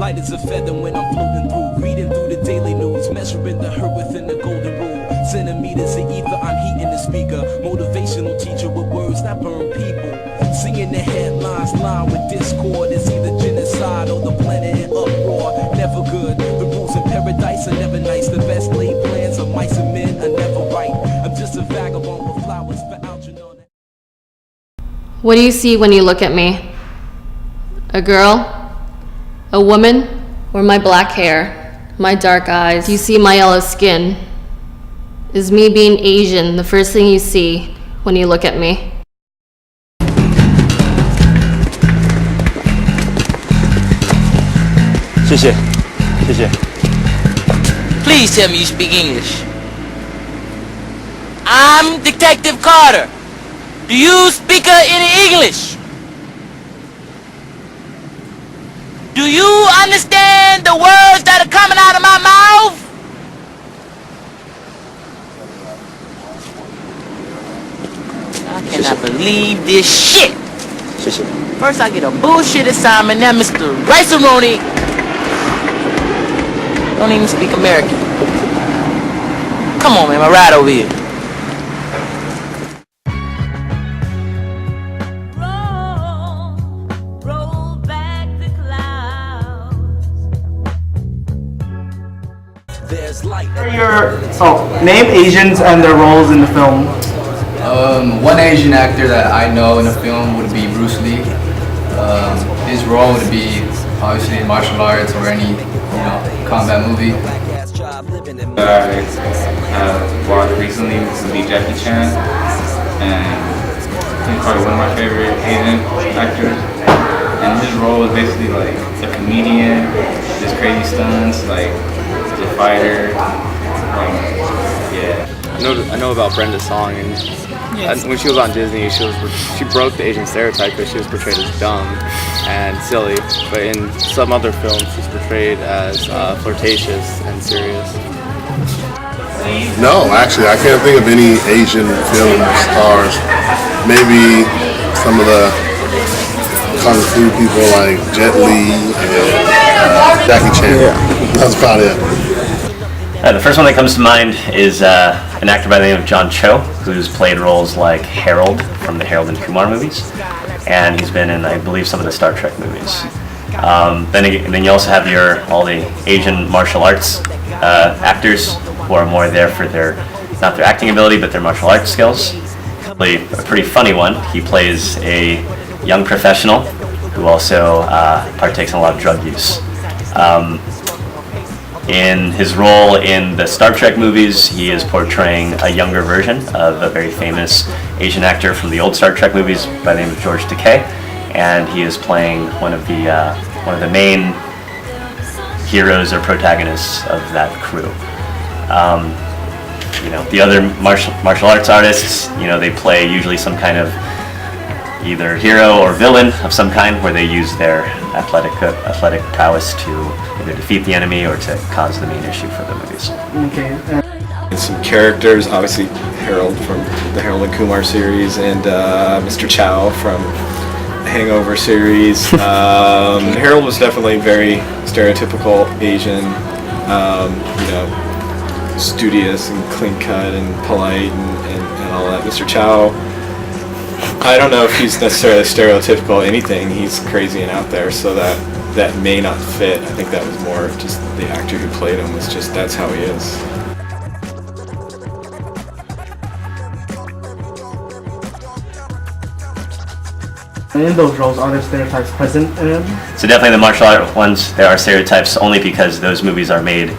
Light as a feather when I'm floating through, reading through the daily news, measuring the hurt within the golden rule. Centimeters of ether, I'm heating the speaker. Motivational teacher with words that burn people. Singing the headlines, line with discord. It's either genocide or the planet in uproar. Never good. The rules in paradise are never nice. The best laid plans of mice and men are never right. I'm just a vagabond with flowers for Algernon. What do you see when you look at me? A girl? A woman? Or my black hair? My dark eyes? Do you see my yellow skin? Is me being Asian the first thing you see when you look at me? Please tell me you speak English. I'm Detective Carter. Do you speak any English? Do you understand the words that are coming out of my mouth? I cannot believe this shit. First I get a bullshit assignment, now Mr. Rice-A-Roni don't even speak American. Come on, man, my ride over here. Roll back the clouds. There's light. Name Asians and their roles in the film. One Asian actor that I know in the film would be Bruce Lee. His role would be obviously in martial arts or any, combat movie. I have watched recently would be Jackie Chan, and he's probably one of my favorite Asian actors. And his role was basically like a comedian, just crazy stunts, like he's a fighter. Yeah. I know about Brenda Song, and when she was on Disney, she broke the Asian stereotype because she was portrayed as dumb and silly. But in some other films, she's portrayed as flirtatious and serious. No, actually, I can't think of any Asian film stars. Maybe some of the kung fu people like Jet Li and Jackie Chan. Yeah. That's about it. The first one that comes to mind is an actor by the name of John Cho, who's played roles like Harold from the Harold and Kumar movies, and he's been in, I believe, some of the Star Trek movies. Then you also have all the Asian martial arts actors who are more there for not their acting ability, but their martial arts skills. A pretty funny one. He plays a young professional who also partakes in a lot of drug use. In his role in the Star Trek movies, he is portraying a younger version of a very famous Asian actor from the old Star Trek movies by the name of George Takei, and he is playing one of the main heroes or protagonists of that crew. The other martial arts artists, they play usually some kind of either hero or villain of some kind, where they use their athletic prowess to either defeat the enemy or to cause the main issue for the movies. Okay. And some characters, obviously Harold from the Harold and Kumar series, and Mr. Chow from the Hangover series. Harold was definitely very stereotypical Asian, studious and clean cut and polite and all that. Mr. Chow, I don't know if he's necessarily stereotypical anything. He's crazy and out there, so that may not fit. I think that was more just the actor who played him was just, that's how he is. In those roles, are there stereotypes present in them? So definitely the martial art ones, there are stereotypes only because those movies are made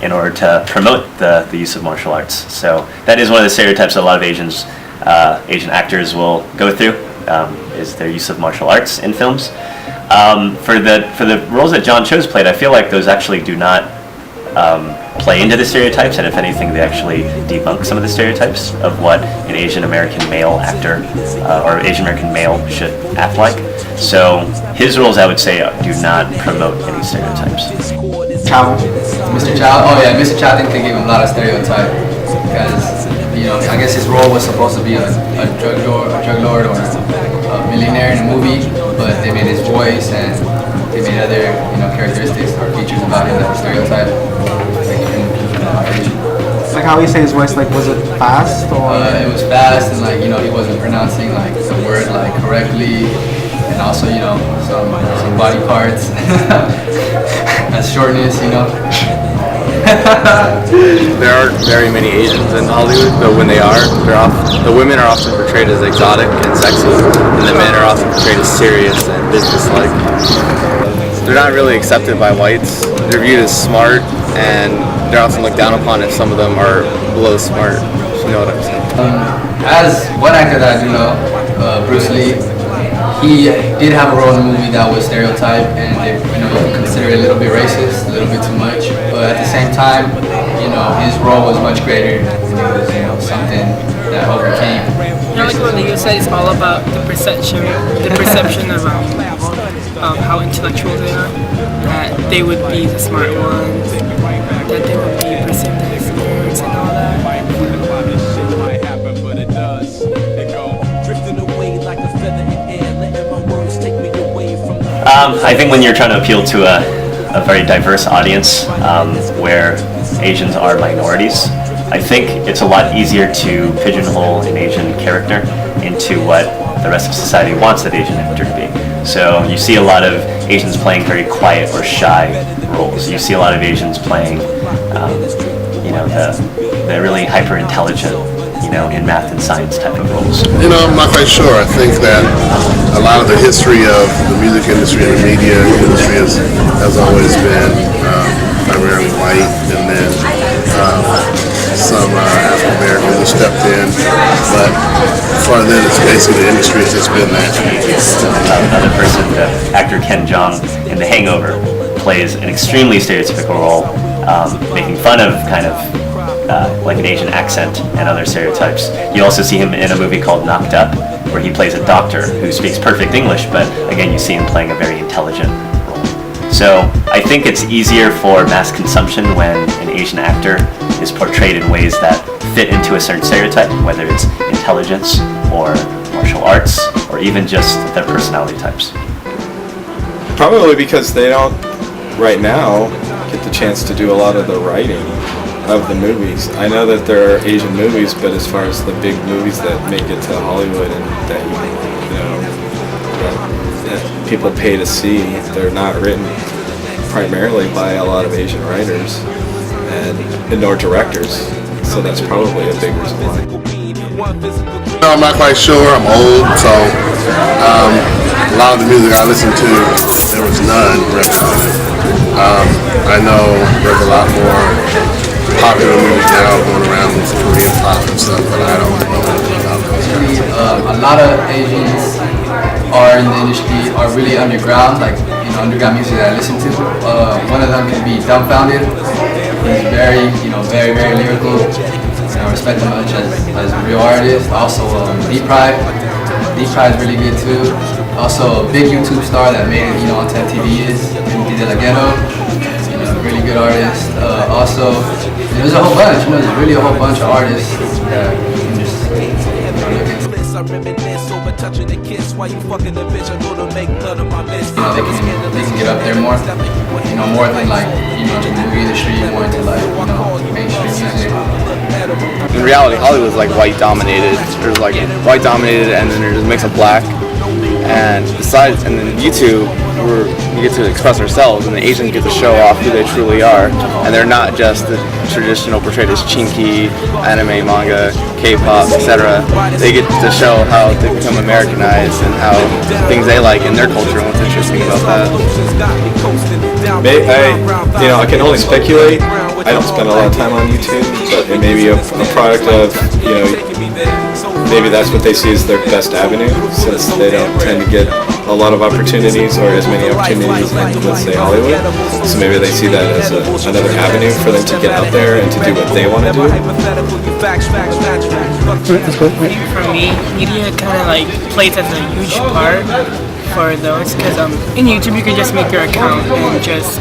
in order to promote the use of martial arts. So that is one of the stereotypes that a lot of Asian actors will go through, is their use of martial arts in films. For the roles that John Cho's played, I feel like those actually do not play into the stereotypes, and if anything, they actually debunk some of the stereotypes of what an Asian American male actor or Asian American male should act like. So his roles, I would say, do not promote any stereotypes. Chow. Mr. Chow, Mr. Chow didn't give him a lot of stereotype because, I guess his role was supposed to be a drug lord or a millionaire in the movie, but they made his voice and they made other, characteristics or features about him that were stereotyped. Like how you say his voice, like was it fast or? It was fast and like, he wasn't pronouncing like the word like correctly, and also, some body parts, that's shortness, There aren't very many Asians in Hollywood, but when they are, the women are often portrayed as exotic and sexy, and the men are often portrayed as serious and businesslike. They're not really accepted by whites. They're viewed as smart, and they're often looked down upon if some of them are below smart. You know what I'm saying? As one actor that I do know, Bruce Lee, he did have a role in the movie that was stereotyped, and you can consider it a little bit racist, a little bit too much. But at the same time, his role was much greater, and it was, something that overcame. Like what you said, it's all about the perception of how intellectual they are. That they would be the smart ones, that they would be perceived as nerds and all that. I think when you're trying to appeal to a very diverse audience where Asians are minorities, I think it's a lot easier to pigeonhole an Asian character into what the rest of society wants that Asian actor to be. So you see a lot of Asians playing very quiet or shy roles. You see a lot of Asians playing, the really hyper-intelligent, in math and science type of roles. I'm not quite sure. I think that a lot of the history of the music industry and the media industry has always been primarily white, and then some African Americans have stepped in, but for then it's basically the industry has just been that. Another person, the actor Ken Jeong in The Hangover, plays an extremely stereotypical role, making fun of kind of like an Asian accent and other stereotypes. You also see him in a movie called Knocked Up, where he plays a doctor who speaks perfect English, but again, you see him playing a very intelligent role. So I think it's easier for mass consumption when an Asian actor is portrayed in ways that fit into a certain stereotype, whether it's intelligence or martial arts, or even just their personality types. Probably because they don't, right now, get the chance to do a lot of the writing of the movies. I know that there are Asian movies, but as far as the big movies that make it to Hollywood and that that people pay to see, they're not written primarily by a lot of Asian writers and nor directors. So that's probably a big reason why. I'm not quite sure. I'm old, so a lot of the music I listened to, there was none represented. I know there's a lot more popular movies now going around with Korean pop and stuff, but I don't know anything about those. A lot of Asians are in the industry are really underground, like underground music that I listen to. One of them can be Dumbfounded. He's very, very, very lyrical. I respect him much as a real artist. Also, Deep-Pride. Deep-Pride is really good too. Also, a big YouTube star that made it, on MTV is De La Ghetto. Really good artist. Also, there's a whole bunch. There's really a whole bunch of artists that you can just look at. They can get up there more. More than like the movie industry, more into like mainstream music. In reality, Hollywood's like white dominated. There's like white dominated, and then there's a mix of black. And besides, and then YouTube, we get to express ourselves, and the Asians get to show off who they truly are, and they're not just the traditional portrayed as chinky, anime, manga, K-pop, etc. They get to show how they become Americanized and how things they like in their culture and what's interesting about that. I can only speculate. I don't spend a lot of time on YouTube, but it may be a product of, maybe that's what they see as their best avenue, since they don't tend to get a lot of opportunities or as many opportunities in, let's say, Hollywood. So maybe they see that as another avenue for them to get out there and to do what they want to do. For me, media kind of like plays as a huge part for those because in YouTube you can just make your account and just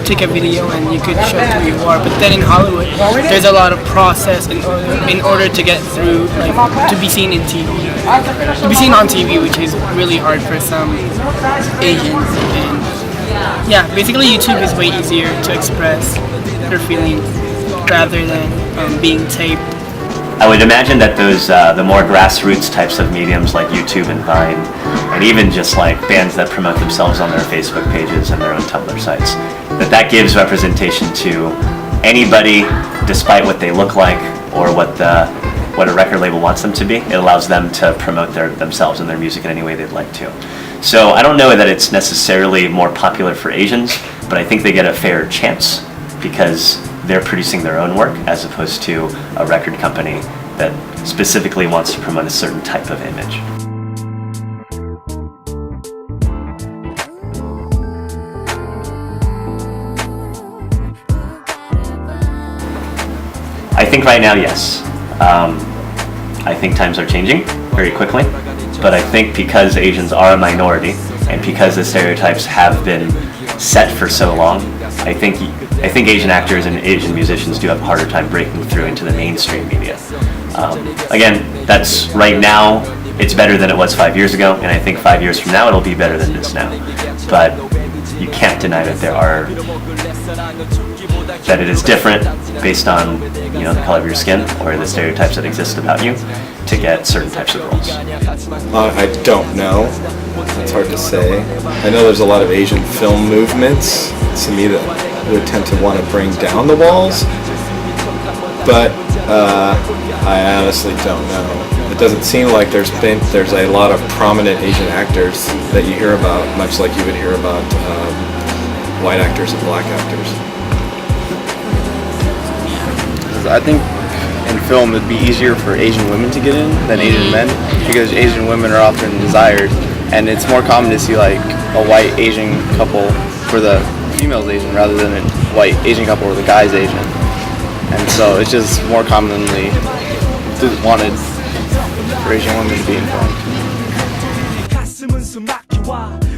take a video and you could show who you are. But then in Hollywood, there's a lot of process in order to get through, like to be seen in TV, to be seen on TV, which is really hard for some Asians. And yeah, basically YouTube is way easier to express your feelings rather than being taped. I would imagine that those the more grassroots types of mediums like YouTube and Vine, and even just like bands that promote themselves on their Facebook pages and their own Tumblr sites, that gives representation to anybody, despite what they look like or what a record label wants them to be. It allows them to promote themselves and their music in any way they'd like to. So I don't know that it's necessarily more popular for Asians, but I think they get a fair chance because they're producing their own work as opposed to a record company that specifically wants to promote a certain type of image. I think right now, yes. I think times are changing very quickly, but I think because Asians are a minority and because the stereotypes have been set for so long, I think Asian actors and Asian musicians do have a harder time breaking through into the mainstream media. Again, that's right now, it's better than it was 5 years ago, and I think 5 years from now it'll be better than it is now. But you can't deny that it is different based on the color of your skin or the stereotypes that exist about you to get certain types of roles. I don't know. It's hard to say. I know there's a lot of Asian film movements to me that would tend to want to bring down the walls, but I honestly don't know. It doesn't seem like there's a lot of prominent Asian actors that you hear about, much like you would hear about white actors and black actors. I think in film it'd be easier for Asian women to get in than Asian men because Asian women are often desired, and it's more common to see like a white Asian couple where the female's Asian rather than a white Asian couple where the guy's Asian. And so it's just more commonly wanted for Asian women to be in film.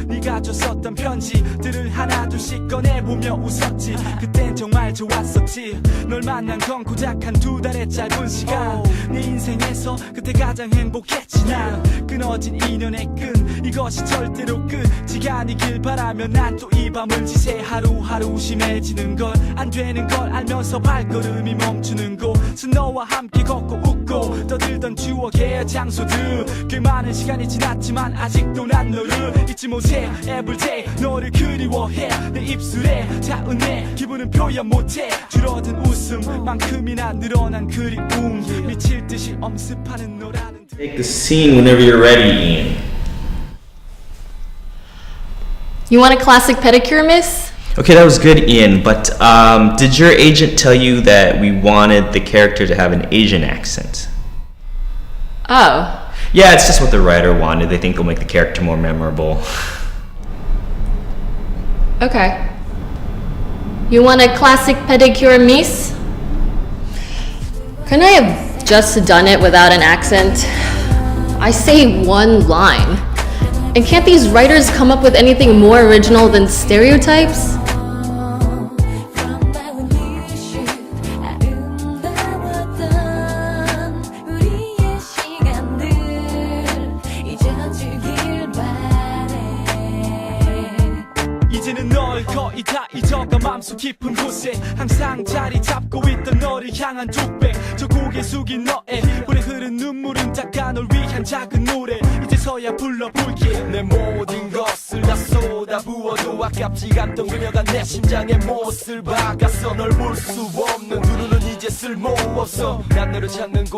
네가 줬었던 편지들을 하나둘씩 꺼내보며 웃었지. 그땐 정말 좋았었지. 널 만난 건 고작 한두 달의 짧은 시간. 네 인생에서 그때 가장 행복했지. 난 끊어진 인연의 끈 이것이 절대로 끝이 아니길 바라며 난 또 이 밤을 지새 하루하루 심해지는 걸 안 되는 걸 알면서 발걸음이 멈추는 곳은 너와 함께 걷고 웃고 떠들던 추억의 장소들. 꽤 많은 시간이 지났지만 아직도 난 너를 잊지 못해. Everyday 너를 그리워해. 내 입술에 닿은 내 기분은 표현 못해. 줄어든 웃음만큼이나 늘어난 그리움. 미칠 듯이 엄습하는 너라는. Take the scene whenever you're ready, Ian. You want a classic pedicure, miss? Okay, that was good, Ian, but did your agent tell you that we wanted the character to have an Asian accent? Oh. Yeah, it's just what the writer wanted. They think it'll make the character more memorable. Okay. You want a classic pedicure, miss? Couldn't I have just done it without an accent? I say one line. And can't these writers come up with anything more original than stereotypes? 이제는 널 거의 다 잊어가 맘속 깊은 곳에 항상 자리 잡고 있던 너를 향한 족백 저 고개 숙인 너의 오래 흐른 눈물은 닦아 널 위한 작은 노래 이제서야 불러볼게 내 모든 것을 다 쏟아부어도 아깝지 않던 그녀가 내 심장의 못을 박았어 널 볼 수 없는 두 눈은 이제 쓸모없어 난 너를 찾는 곳